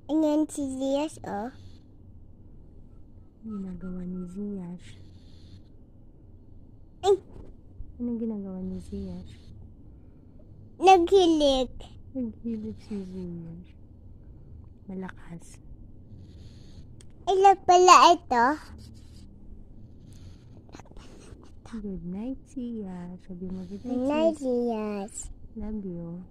Ayan si Zias, oh. Ginagawa ni Zias. Ay, Anong ginagawa ni Zias? naghilig. Naghilig si Zias. Malakas. Ilan pala ito? Good night, Zias. Sabi mo good Good night, night, Zias. Zias. Love you.